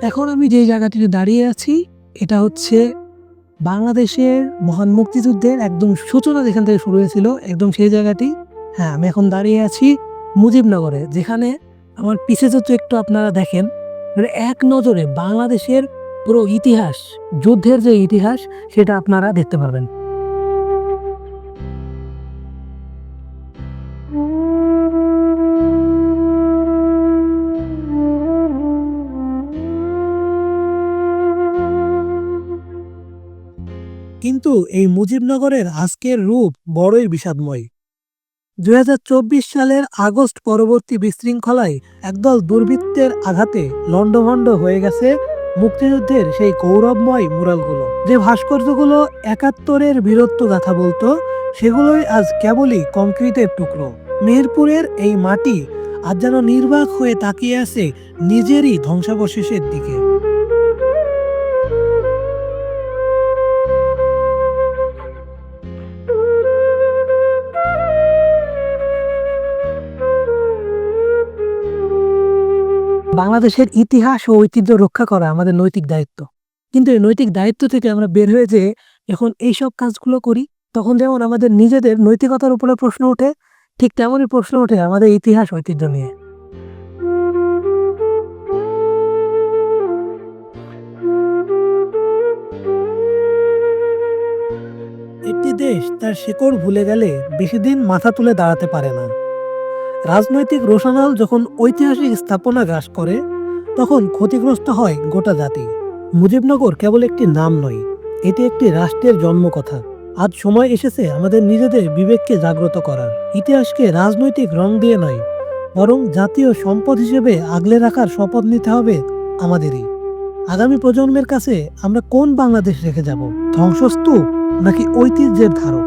এখন আমি যে জায়গাটিতে দাঁড়িয়ে আছি এটা হচ্ছে বাংলাদেশের মহান মুক্তিযুদ্ধের একদম সূচনা যেখান থেকে শুরু হয়েছিল একদম সেই জায়গাটি। হ্যাঁ, আমি এখন দাঁড়িয়ে আছি মুজিবনগরে, যেখানে আমার পিছে যদি একটু আপনারা দেখেন, এক নজরে বাংলাদেশের পুরো ইতিহাস, যুদ্ধের যে ইতিহাস সেটা আপনারা দেখতে পারবেন। কিন্তু এই মুজিবনগরের আজকের রূপ বড়ই বিষাদময়। ২০২৪ সালের আগস্ট পরবর্তী বিশৃঙ্খলায় একদল দুর্বৃত্তের আঘাতে লণ্ডভণ্ড হয়ে গেছে মুক্তিযুদ্ধের সেই গৌরবময় মুরালগুলো। যে ভাস্কর্যগুলো ৭১-এর বীরত্ব গাথা বলতো, সেগুলোই আজ কেবলই কংক্রিটের টুকরো। মেহেরপুরের এই মাটি আজ যেন নির্বাক হয়ে তাকিয়ে আছে নিজেরই ধ্বংসাবশেষের দিকে। বাংলাদেশের ইতিহাস ও ঐতিহ্য রক্ষা করা আমাদের নৈতিক দায়িত্ব। কিন্তু এই নৈতিক দায়িত্ব থেকে আমরা বের হয়ে যে এখন এইসব কাজগুলো করি, তখন যেমন আমাদের নিজেদের নৈতিকতার উপরে প্রশ্ন ওঠে, ঠিক তেমনই প্রশ্ন ওঠে আমাদের ইতিহাস ঐতিহ্য নিয়ে। একটি দেশ তার শিকড় ভুলে গেলে বেশি দিন মাথা তুলে দাঁড়াতে পারে না। রাজনৈতিক রোষানল যখন ঐতিহাসিক স্থাপনা গ্রাস করে, তখন ক্ষতিগ্রস্ত হয় গোটা জাতি। মুজিবনগর কেবল একটি নাম নয়, এটি একটি রাষ্ট্রের জন্মকথা। আজ সময় এসেছে আমাদের নিজেদের বিবেককে জাগ্রত করার। ইতিহাসকে রাজনৈতিক রং দিয়ে নয়, বরং জাতীয় সম্পদ হিসেবে আগলে রাখার শপথ নিতে হবে আমাদেরই। আগামী প্রজন্মের কাছে আমরা কোন বাংলাদেশ রেখে যাব? ধ্বংসস্তূপ নাকি ঐতিহ্যের ধারক?